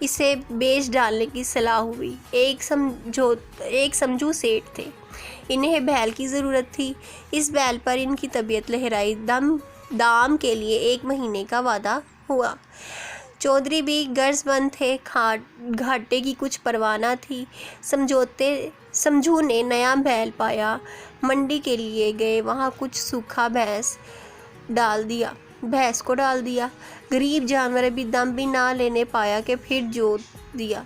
اسے بیچ ڈالنے کی صلاح ہوئی۔ ایک سمجھو سیٹھ تھے، انہیں بیل کی ضرورت تھی۔ اس بیل پر ان کی طبیعت لہرائی، دام کے لیے 1 مہینے کا وعدہ ہوا۔ چودھری بھی غرض مند تھے، گھاٹے کی کچھ پرواہ نہ تھی۔ سمجھو نے نیا بیل پایا، منڈی کے لیے گئے، وہاں کچھ سوکھا بھینس کو ڈال دیا۔ غریب جانور ابھی دم بھی نہ لینے پایا کہ پھر جوت دیا۔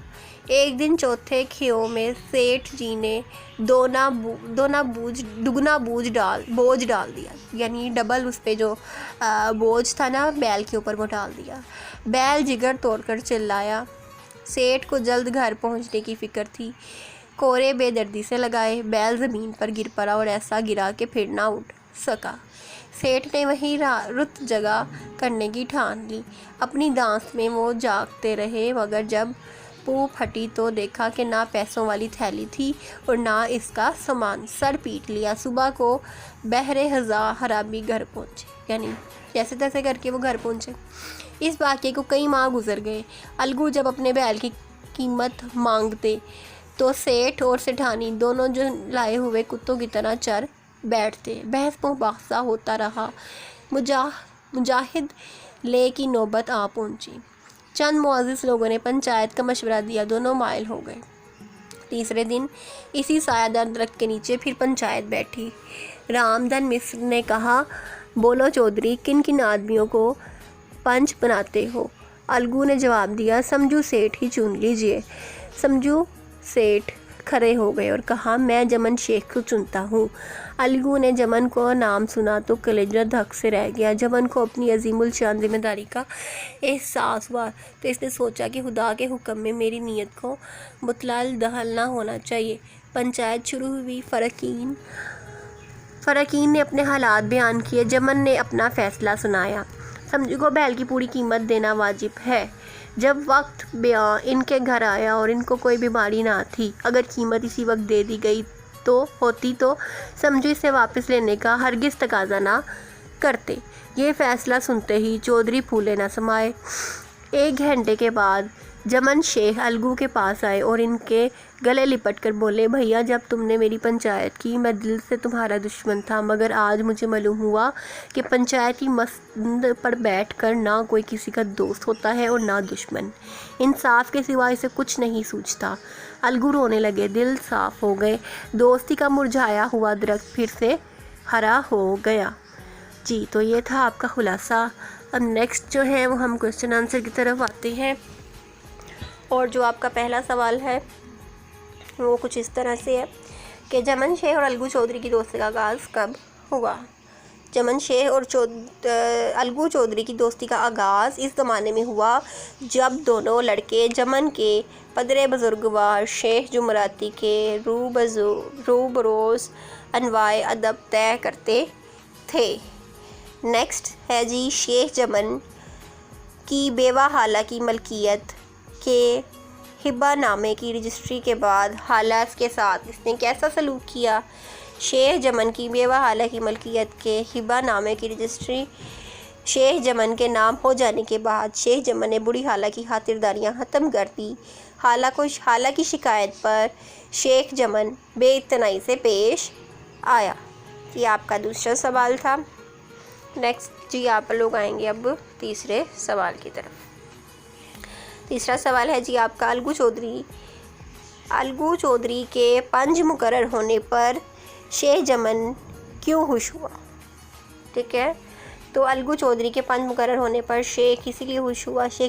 ایک دن چوتھے کھیوں میں سیٹھ جی نے دگنا بوجھ ڈال دیا، یعنی ڈبل اس پہ جو بوجھ تھا نا بیل کے اوپر وہ ڈال دیا۔ بیل جگر توڑ کر چلایا۔ سیٹھ کو جلد گھر پہنچنے کی فکر تھی، کورے بے دردی سے لگائے۔ بیل زمین پر گر پڑا اور ایسا گرا کہ پھر نہ اٹھ سکا۔ سیٹھ نے وہیں رت جگہ کرنے کی ٹھان لی۔ اپنی دانت میں وہ جاگتے رہے، مگر جب پھوپ پھٹی تو دیکھا کہ نہ پیسوں والی تھیلی تھی اور نہ اس کا سامان۔ سر پیٹ لیا۔ صبح کو بہرے حرابی گھر پہنچے، یعنی جیسے تیسے کر کے وہ گھر پہنچے۔ اس واقعے کو کئی ماہ گزر گئے۔ الگو جب اپنے بیل کی قیمت مانگتے تو سیٹھ اور سیٹھانی دونوں جو لائے ہوئے کتوں کی طرح چر بیٹھتے۔ بحث مباحثہ ہوتا رہا۔ مجاہد لے کی نوبت آ پہنچی۔ چند معزز لوگوں نے پنچایت کا مشورہ دیا، دونوں مائل ہو گئے۔ تیسرے دن اسی سایہ دار درخت کے نیچے پھر پنچایت بیٹھی۔ رامدن مصر نے کہا، بولو چودھری، کن کن آدمیوں کو پنچ بناتے ہو؟ الگو نے جواب دیا، سمجھو سیٹھ ہی چن لیجئے۔ سمجھو سیٹھ کھڑے ہو گئے اور کہا، میں جمن شیخ کو چنتا ہوں۔ الگو نے جمن کو نام سنا تو کلیجہ دھک سے رہ گیا۔ جمن کو اپنی عظیم الشان ذمہ داری کا احساس ہوا تو اس نے سوچا کہ خدا کے حکم میں میری نیت کو متلال دہل نہ ہونا چاہیے۔ پنچایت شروع ہوئی۔ فریقین نے اپنے حالات بیان کیے۔ جمن نے اپنا فیصلہ سنایا، سمجھو کو بیل کی پوری قیمت دینا واجب ہے۔ جب وقت بیاں ان کے گھر آیا اور ان کو کوئی بیماری نہ تھی، اگر قیمت اسی وقت دے دی گئی ہوتی تو سمجھو اسے واپس لینے کا ہرگز تقاضا نہ کرتے۔ یہ فیصلہ سنتے ہی چودھری پھولے نہ سمائے۔ 1 گھنٹے کے بعد جمن شیخ الگو کے پاس آئے اور ان کے گلے لپٹ کر بولے، بھیا جب تم نے میری پنچایت کی میں دل سے تمہارا دشمن تھا، مگر آج مجھے معلوم ہوا کہ پنچایتی مسند پر بیٹھ کر نہ کوئی کسی کا دوست ہوتا ہے اور نہ دشمن۔ انصاف کے سوا اسے کچھ نہیں سوچتا۔ الگو رونے لگے، دل صاف ہو گئے۔ دوستی کا مرجھایا ہوا درخت پھر سے ہرا ہو گیا۔ جی تو یہ تھا آپ کا خلاصہ۔ اب نیکسٹ جو ہے وہ ہم کوسچن آنسر کی طرف آتے ہیں، اور جو آپ کا پہلا سوال ہے وہ کچھ اس طرح سے ہے کہ جمن شیخ اور الگو چودھری کی دوستی کا آغاز کب ہوا؟ جمن شیخ اور الگو چودھری کی دوستی کا آغاز اس زمانے میں ہوا جب دونوں لڑکے جمن کے پدرے بزرگوار شیخ جمراتی کے روبروز انواع ادب طے کرتے تھے۔ نیکسٹ ہے جی، شیخ جمن کی بیوہ حالہ کی ملکیت کے ہبہ نامے کی رجسٹری کے بعد حالہ کے ساتھ اس نے کیسا سلوک کیا؟ شیخ جمن کی بیوہ حالہ کی ملکیت کے ہبہ نامے کی رجسٹری شیخ جمن کے نام ہو جانے کے بعد شیخ جمن نے بڑی حالہ کی خاطرداریاں ختم کر دی۔ حالہ کی شکایت پر شیخ جمن بے اعتنائی سے پیش آیا۔ یہ آپ کا دوسرا سوال تھا۔ نیکسٹ جی آپ لوگ آئیں گے اب تیسرے سوال کی طرف۔ تیسرا سوال ہے جی آپ کا، الگو چودھری کے پنج مقرر ہونے پر شیخ جمن کیوں خوش ہوا؟ ٹھیک ہے، تو الگو چودھری کے پنج مقرر ہونے پر شیخ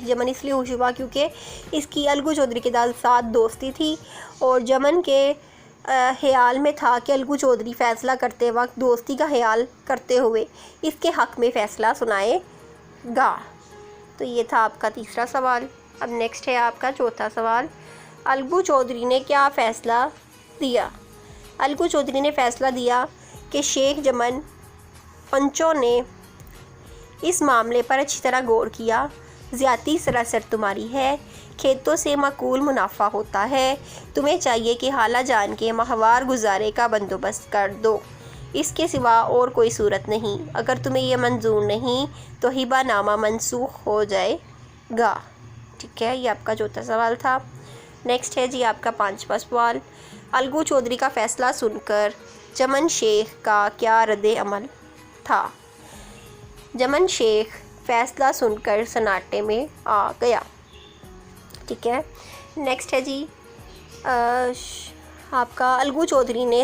جمن اس لیے خوش ہوا کیونکہ اس کی الگو چودھری کے ساتھ دوستی تھی، اور جمن کے خیال میں تھا کہ الگو چودھری فیصلہ کرتے وقت دوستی کا خیال کرتے ہوئے اس کے حق میں فیصلہ سنائے گا۔ تو یہ تھا آپ کا تیسرا سوال۔ اب نیکسٹ ہے آپ کا چوتھا سوال، الگو چودھری نے کیا فیصلہ دیا؟ الگو چودھری نے فیصلہ دیا کہ شیخ جمن پنچوں نے اس معاملے پر اچھی طرح غور کیا۔ زیادتی سراسر تمہاری ہے، کھیتوں سے معقول منافع ہوتا ہے، تمہیں چاہیے کہ حالہ جان کے ماہوار گزارے کا بندوبست کر دو، اس کے سوا اور کوئی صورت نہیں۔ اگر تمہیں یہ منظور نہیں تو ہبہ نامہ منسوخ ہو جائے گا۔ ٹھیک ہے، یہ آپ کا چوتھا سوال تھا۔ نیکسٹ ہے جی آپ کا 5واں سوال، الگو چودھری کا فیصلہ سن کر چمن شیخ کا کیا رد عمل تھا؟ چمن شیخ فیصلہ سن کر سناٹے میں آ گیا، ٹھیک ہے۔ نیکسٹ ہے جی آپ کا الگو چودھری نے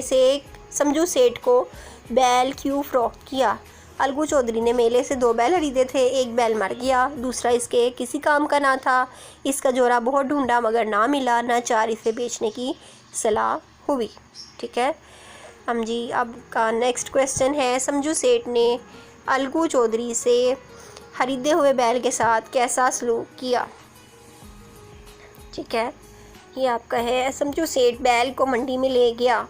سمجھو سیٹھ کو بیل کیوں فروخت کیا؟ الگو چودھری نے میلے سے 2 بیل خریدے تھے، ایک بیل مر گیا، دوسرا اس کے کسی کام کا نہ تھا۔ اس کا جوڑا بہت ڈھونڈا مگر نہ ملا، ناچار اسے بیچنے کی صلاح ہوئی، ٹھیک ہے۔ جی اب کا نیکسٹ کویسچن ہے، سمجھو سیٹھ نے الگو چودھری سے خریدے ہوئے بیل کے ساتھ کیسا سلوک کیا؟ ٹھیک ہے، یہ آپ کا ہے، سمجھو سیٹھ بیل کو منڈی میں لے گیا،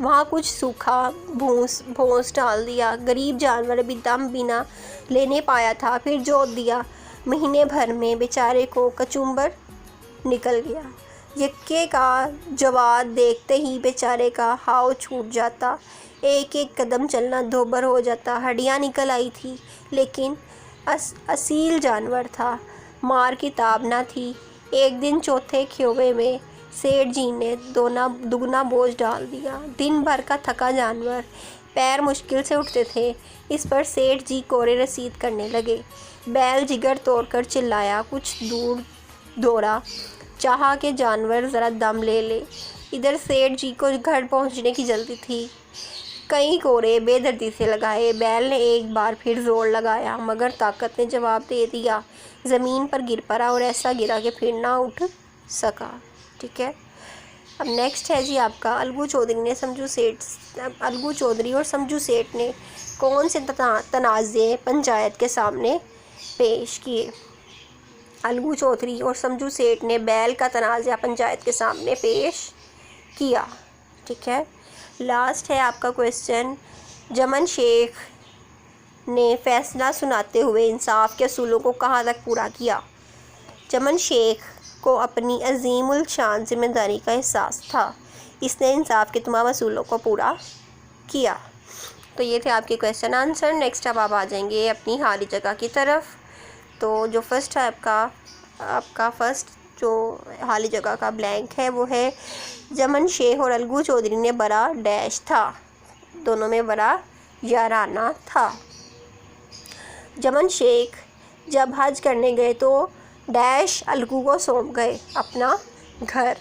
وہاں کچھ سوکھا بھونس ڈال دیا، غریب جانور ابھی دم بھی نہ لینے پایا تھا، پھر جوت دیا، مہینے بھر میں بیچارے کو کچومبر نکل گیا۔ یکے کا جواد دیکھتے ہی بیچارے کا ہاؤ چھوٹ جاتا، ایک ایک قدم چلنا دوبر ہو جاتا، ہڈیاں نکل آئی تھی، لیکن اصیل جانور تھا، مار کی تاب نہ تھی۔ ایک دن چوتھے کھیوے میں سیٹھ جی نے دگنا بوجھ ڈال دیا، دن بھر کا تھکا جانور، پیر مشکل سے اٹھتے تھے، اس پر سیٹھ جی کوڑے رسید کرنے لگے۔ بیل جگر توڑ کر چلایا، کچھ دور دوڑا، چاہا کہ جانور ذرا دم لے لے۔ ادھر سیٹھ جی کو گھر پہنچنے کی جلدی تھی، کئی کوڑے بے دردی سے لگائے، بیل نے ایک بار پھر زور لگایا مگر طاقت نے جواب دے دیا، زمین پر گر پڑا اور ایسا گرا کہ پھر نہ اٹھ سکا، ٹھیک ہے۔ اب نیکسٹ ہے جی آپ کا الگو چودھری اور سمجھو سیٹھ نے کون سے تنازع پنچایت کے سامنے پیش کیے؟ الگو چودھری اور سمجھو سیٹھ نے بیل کا تنازع پنچایت کے سامنے پیش کیا، ٹھیک ہے۔ لاسٹ ہے آپ کا کویسچن، چمن شیخ نے فیصلہ سناتے ہوئے انصاف کے اصولوں کو کہاں تک پورا کیا؟ چمن شیخ کو اپنی عظیم الشان ذمہ داری کا احساس تھا، اس نے انصاف کے تمام اصولوں کو پورا کیا۔ تو یہ تھے آپ کے کویسچن آنسر۔ نیکسٹ اب آپ آ جائیں گے اپنی خالی جگہ کی طرف۔ تو جو فرسٹ ہے آپ کا فرسٹ جو خالی جگہ کا بلینک ہے وہ ہے، چمن شیخ اور الگو چودھری نے بڑا ڈیش تھا، دونوں میں بڑا یارانہ تھا۔ چمن شیخ جب حج کرنے گئے تو ڈیش الگو کو سونپ گئے اپنا گھر،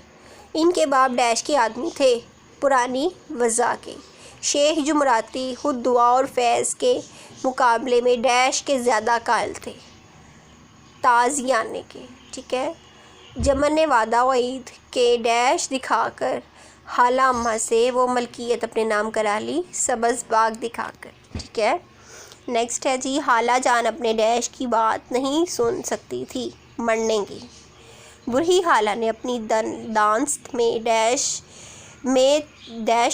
ان کے باپ ڈیش کے آدمی تھے، پرانی وضع کے، شیخ جمراتی، خود دعا اور فیض کے مقابلے میں ڈیش کے زیادہ قائل تھے، تازیانے کے، ٹھیک ہے۔ چمن نے وعدہ وعید کے ڈیش دکھا کر خالہ اماں سے وہ ملکیت اپنے نام کرا لی، سبز باغ دکھا کر، ٹھیک ہے۔ نیکسٹ ہے جی، خالہ جان اپنے ڈیش کی بات نہیں سن سکتی تھی، مرنے گی۔ بوڑھی خالہ نے اپنی دانست میں ڈیش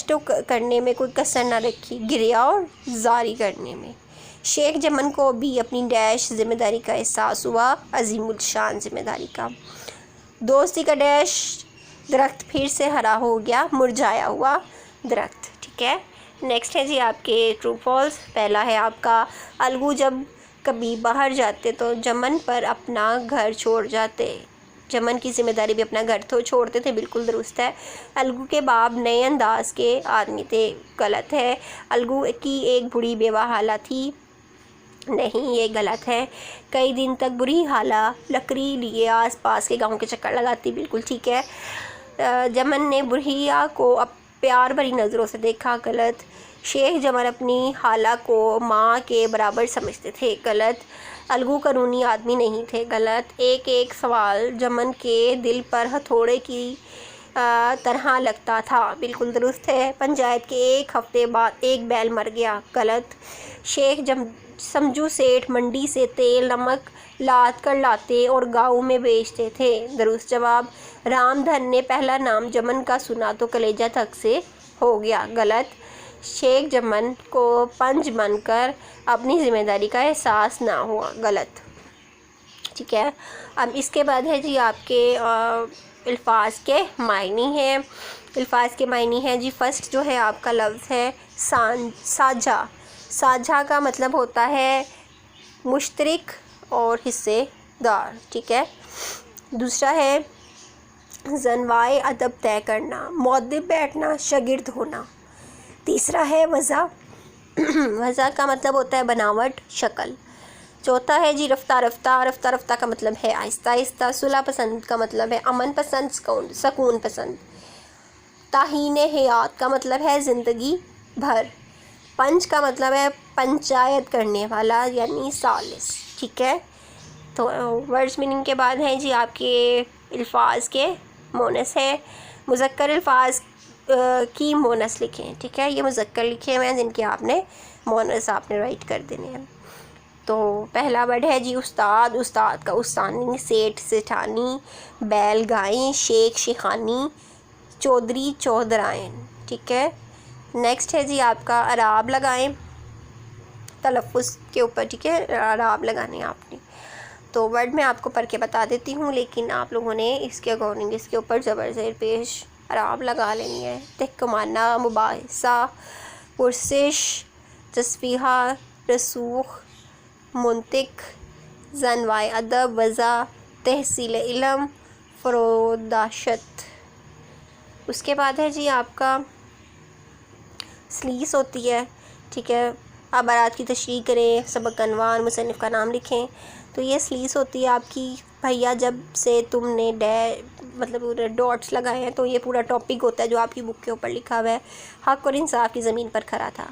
تو کرنے میں کوئی کسر نہ رکھی، گریا اور زاری کرنے میں۔ شیخ چمن کو بھی اپنی ڈیش ذمہ داری کا احساس ہوا، عظیم الشان ذمہ داری کا۔ دوستی کا ڈیش درخت پھر سے ہرا ہو گیا، مرجھایا ہوا درخت، ٹھیک ہے۔ نیکسٹ ہے جی آپ کے ٹرو فالس۔ پہلا ہے آپ کا، الگو جب کبھی باہر جاتے تو چمن پر اپنا گھر چھوڑ جاتے، چمن کی ذمہ داری بھی اپنا گھر تو چھوڑتے تھے، بالکل درست ہے۔ الگو کے باپ نئے انداز کے آدمی تھے، غلط ہے۔ الگو کی ایک بڑی بیوہ خالہ تھی، نہیں، یہ غلط ہے۔ کئی دن تک بری خالہ لکڑی لیے آس پاس کے گاؤں کے چکر لگاتی، بالکل ٹھیک ہے۔ چمن نے بڑھیا کو پیار بھری نظروں سے دیکھا، غلط۔ شیخ چمن اپنی خالہ کو ماں کے برابر سمجھتے تھے، غلط۔ الگو قانونی آدمی نہیں تھے، غلط۔ ایک ایک سوال چمن کے دل پر ہتھوڑے کی طرح لگتا تھا، بالکل درست ہے۔ پنچایت کے ایک ہفتے بعد ایک بیل مر گیا، غلط۔ شیخ سمجھو سیٹھ منڈی سے تیل نمک لاد کر لاتے اور گاؤں میں بیچتے تھے، درست جواب۔ رام دھن نے پہلا نام چمن کا سنا تو کلیجہ تھک سے ہو گیا، غلط۔ شیخ چمن کو پنج بن کر اپنی ذمہ داری کا احساس نہ ہوا، غلط، ٹھیک ہے۔ اب اس کے بعد ہے جی آپ کے الفاظ کے معنی ہیں۔ الفاظ کے معنی ہیں جی، فرسٹ جو ہے آپ کا لفظ ہے ساجھا۔ ساجھا کا مطلب ہوتا ہے مشترک اور حصے دار، ٹھیک ہے۔ دوسرا ہے زنوائے ادب طے کرنا، مؤدب بیٹھنا، شاگرد ہونا۔ تیسرا ہے وضع، وضع کا مطلب ہوتا ہے بناوٹ، شکل۔ چوتھا ہے جی رفتہ رفتہ، رفتہ رفتہ کا مطلب ہے آہستہ آہستہ۔ صلح پسند کا مطلب ہے امن پسند، سکون پسند۔ تعہین حیات کا مطلب ہے زندگی بھر۔ پنچ کا مطلب ہے پنچایت کرنے والا یعنی ثالث، ٹھیک ہے۔ تو ورڈز میننگ کے بعد ہیں جی آپ کے الفاظ کے مونس ہے۔ مذکر الفاظ کی مونس لکھیں، ٹھیک ہے، یہ مذکر لکھے ہوئے ہیں جن کے آپ نے مونس آپ نے رائٹ کر دینے ہیں۔ تو پہلا ورڈ ہے جی استاد، استاد کا استانی، سیٹھ سیٹھانی، بیل گائیں، شیخ شیخانی، چودھری چودھرائن، ٹھیک ہے۔ نیکسٹ ہے جی آپ کا اعراب لگائیں، تلفظ کے اوپر، ٹھیک ہے، اعراب لگانے آپ نے۔ تو ورڈ میں آپ کو پڑھ کے بتا دیتی ہوں، لیکن آپ لوگوں نے اس کے اکارڈنگ اس کے اوپر زبر زیر پیش اعراب لگا لینی ہے۔ تحکمانہ، مباحثہ، پرسش، تصفیہ، رسوخ، منطق، زنوائے ادب، وضع، تحصیل علم، فروداشت۔ اس کے بعد ہے جی آپ کا سلیس ہوتی ہے، ٹھیک ہے، عبارات کی تشریح کریں، سبق عنوان، مصنف کا نام لکھیں۔ تو یہ سلیس ہوتی ہے آپ کی بھیا، جب سے تم نے مطلب ڈاٹس لگائے ہیں تو یہ پورا ٹاپک ہوتا ہے جو آپ کی بک کے اوپر لکھا ہوا ہے۔ حق اور انصاف کی زمین پر کھڑا تھا،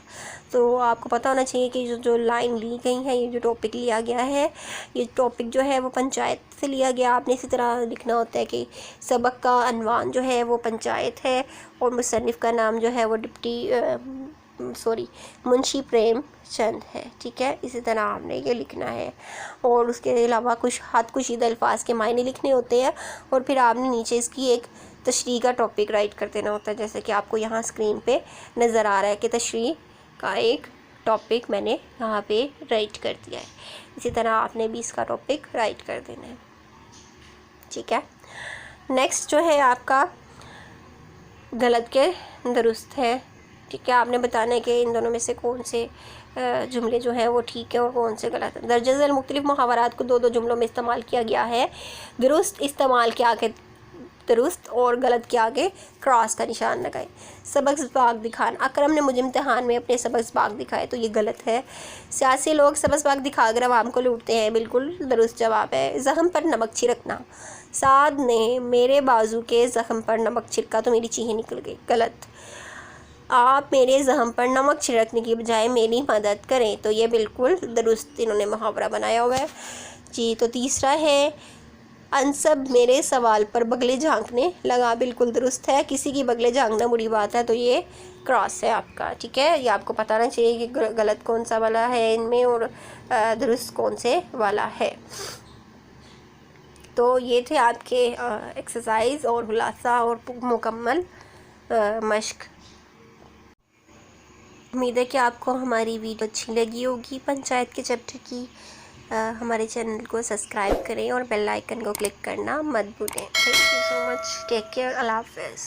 تو آپ کو پتہ ہونا چاہیے کہ جو لائن لی گئی ہیں، یہ جو ٹاپک لیا گیا ہے، یہ ٹاپک جو ہے وہ پنچایت سے لیا گیا۔ آپ نے اسی طرح لکھنا ہوتا ہے کہ سبق کا عنوان جو ہے وہ پنچایت ہے، اور مصنف کا نام جو ہے وہ منشی پریم چند ہے، ٹھیک ہے۔ اسی طرح آپ نے یہ لکھنا ہے، اور اس کے علاوہ کچھ ہاتھ کشیدہ الفاظ کے معنی لکھنے ہوتے ہیں، اور پھر آپ نے نیچے اس کی ایک تشریح کا ٹاپک رائٹ کر دینا ہوتا ہے، جیسے کہ آپ کو یہاں اسکرین پہ نظر آ رہا ہے کہ تشریح کا ایک ٹاپک میں نے یہاں پہ رائٹ کر دیا ہے۔ اسی طرح آپ نے بھی اس کا ٹاپک رائٹ کر دینا ہے، ٹھیک ہے۔ نیکسٹ جو ہے آپ کا غلط کے درست ہے، ٹھیک ہے۔ آپ نے بتانا ہے کہ ان دونوں میں سے کون سے جملے جو ہیں وہ ٹھیک ہیں اور کون سے غلط ہیں۔ درجہ ذیل مختلف محاورات کو دو دو جملوں میں استعمال کیا گیا ہے۔ درست استعمال کے آگے درست اور غلط کے آگے کراس کا نشان لگائے۔ سبق سباق دکھانا، اکرم نے مجھے امتحان میں اپنے سبق سباق دکھائے، تو یہ غلط ہے۔ سیاسی لوگ سبق سباق دکھا کر عوام کو لوٹتے ہیں، بالکل درست جواب ہے۔ زخم پر نمک چھڑکنا، سعد نے میرے بازو کے زخم پر نمک چھڑکا تو میری چیخیں نکل گئی، غلط۔ آپ میرے زخم پر نمک چھڑکنے کی بجائے میری مدد کریں، تو یہ بالکل درست انہوں نے محاورہ بنایا ہوا ہے جی۔ تو تیسرا ہے انصب میرے سوال پر بغلے جھانکنے لگا، بالکل درست ہے۔ کسی کی بغلے جھانکنا بری بات ہے، تو یہ کراس ہے آپ کا، ٹھیک ہے۔ یہ آپ کو پتہ ہونا چاہیے کہ غلط کون سا والا ہے ان میں اور درست کون سے والا ہے۔ تو یہ تھے آپ کے ایکسرسائز اور خلاصہ اور مکمل مشق۔ امید ہے کہ آپ کو ہماری ویڈیو اچھی لگی ہوگی پنچایت کے چیپٹر کی۔ ہمارے چینل کو سبسکرائب کریں اور بیل آئیکن کو کلک کرنا مت بھولیں۔ Thank you so much, take care, اللہ حافظ۔